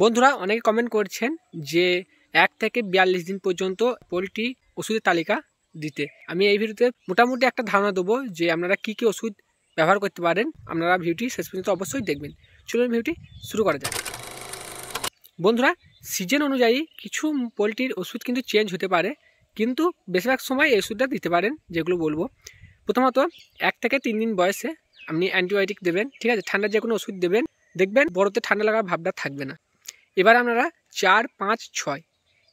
বন্ধুরা অনেকে কমেন্ট করছেন যে 1 থেকে 42 দিন পর্যন্ত পোলট্রি ওষুধের তালিকা দিতে। আমি এই ভিডিওতে মোটামুটি একটা ধারণা দেবো যে আপনারা কী কী ওষুধ ব্যবহার করতে পারেন। আপনারা ভিডিওটি শেষ পর্যন্ত অবশ্যই দেখবেন। চলুন ভিডিওটি শুরু করা যাক। বন্ধুরা সিজন অনুযায়ী কিছু পোলট্রির ওষুধ কিন্তু চেঞ্জ হতে পারে, কিন্তু বেশিরভাগ সময় এই ওষুধটা দিতে পারেন যেগুলো বলবো। প্রথমত 1 থেকে 3 দিন বয়সে আপনি অ্যান্টিবায়োটিক দেবেন, ঠিক আছে। ঠান্ডার যে কোনো ওষুধ দেবেন, দেখবেন বড়তে ঠান্ডা লাগার ভাবটা থাকবে না। এবার আপনারা 4, 5, 6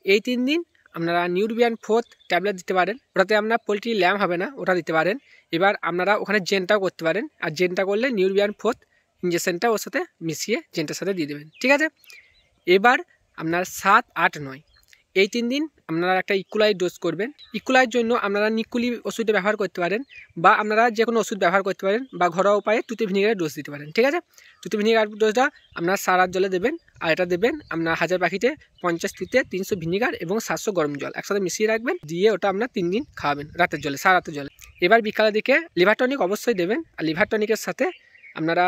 এই 3 দিন আপনারা নিউরোবিয়ান 4 ট্যাবলেট দিতে পারেন। ওটাতে আপনার পোলট্রি ল্যাম্প হবে না, ওটা দিতে পারেন। এবার আপনারা ওখানে জেনটাও করতে পারেন, আর জেনটা করলে নিউরোবিয়ান 4 ইঞ্জেকশনটা ওর সাথে মিশিয়ে জেনটার সাথে দিয়ে দেবেন, ঠিক আছে। এবার আপনার 7, 8, 9 এই 3 দিন আপনারা একটা ইকুলাই ডোজ করবেন। ইকুলাইয়ের জন্য আপনারা নিকুলি ওষুধটা ব্যবহার করতে পারেন, বা আপনারা যে কোনো ওষুধ ব্যবহার করতে পারেন, বা ঘরোয়া উপায়ে তুতে ভিনিগারের ডোজ দিতে পারেন, ঠিক আছে। তুতে ভিনিগার ডোজটা আপনার সারা জলে দেবেন, আর এটা দেবেন আপনার 1000 পাখিতে 50 তুতে 300 ভিনিগার এবং 700 গরম জল একসাথে মিশিয়ে রাখবেন, দিয়ে ওটা আপনার 3 দিন খাওয়াবেন রাতের জলে, সারা রাতের জলে। এবার বিকালের দিকে লিভার টনিক অবশ্যই দেবেন, আর লিভার টনিকের সাথে আপনারা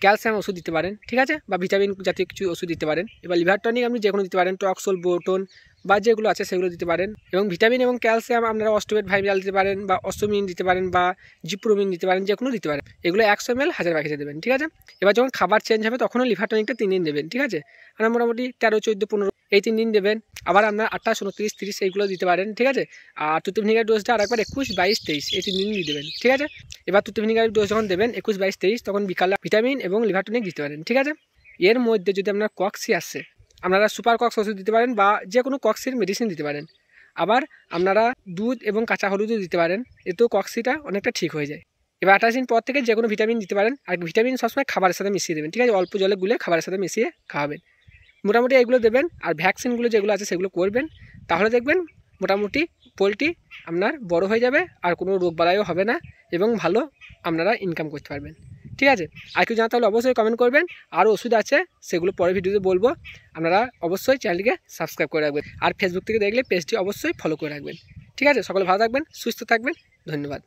ক্যালসিয়াম ওষুধ দিতে পারেন, ঠিক আছে, বা ভিটামিন জাতীয় কিছু ওষুধ দিতে পারেন। এবার লিভার টনিক আপনি যে কোনো দিতে পারেন, টক্সল, বোটন বা যেগুলো আছে সেগুলো দিতে পারেন। এবং ভিটামিন এবং ক্যালসিয়াম আপনারা অস্টোবেট ভাইরাল দিতে পারেন, বা অস্টোমিন দিতে পারেন, বা জিপ্রোমিন দিতে পারেন, যে কোনো দিতে পারেন। এগুলো 100 ml 1000 পাখিতে দেবেন, ঠিক আছে। এবার যখন খাবার চেঞ্জ হবে তখনও লিভার টনিকটা 3 দিন দেবেন, ঠিক আছে। আপনার মোটামুটি 13, 14, 15 এই 3 দিন দেবেন। আবার আপনার 28, 29, 30 এইগুলো দিতে পারেন, ঠিক আছে। আর তুতে ভিনিগার ডোজটা আরেকবার 21, 22, 23 এই 3 দিন দিয়ে দেবেন, ঠিক আছে। এবার তুতে ভিনিগার ডোজ যখন দেবেন 21, 22, 23 তখন বিকালে ভিটামিন এবং লিভার টনিক দিতে পারেন, ঠিক আছে। এর মধ্যে যদি আপনার কক্সি আসে, আপনারা সুপার কক্স ওষুধ দিতে পারেন, বা যে কোনো কক্সির মেডিসিন দিতে পারেন। আবার আপনারা দুধ এবং কাঁচা হলুদও দিতে পারেন, এতেও কক্সিটা অনেকটা ঠিক হয়ে যায়। এবার 28 দিন পর থেকে যে কোনো ভিটামিন দিতে পারেন, আর ভিটামিন সবসময় খাবারের সাথে মিশিয়ে দেবেন, ঠিক আছে। অল্প জলে গুলে খাবারের সাথে মিশিয়ে খাওয়াবেন। মোটামুটি এগুলো দেবেন, আর ভ্যাকসিনগুলো যেগুলো আছে সেগুলো করবেন। তাহলে দেখবেন মোটামুটি পোলট্রি আপনার বড় হয়ে যাবে, আর কোনো রোগবালাইও হবে না, এবং ভালো আপনারা ইনকাম করতে পারবেন, ঠিক আছে। আর কিছু জানতে হলে অবশ্যই কমেন্ট করবেন। আরও ওষুধ আছে সেগুলো পরের ভিডিওতে বলবো। আপনারা অবশ্যই চ্যানেলটিকে সাবস্ক্রাইব করে রাখবেন, আর ফেসবুক থেকে দেখলে পেজটি অবশ্যই ফলো করে রাখবেন, ঠিক আছে। সকলে ভালো থাকবেন, সুস্থ থাকবেন, ধন্যবাদ।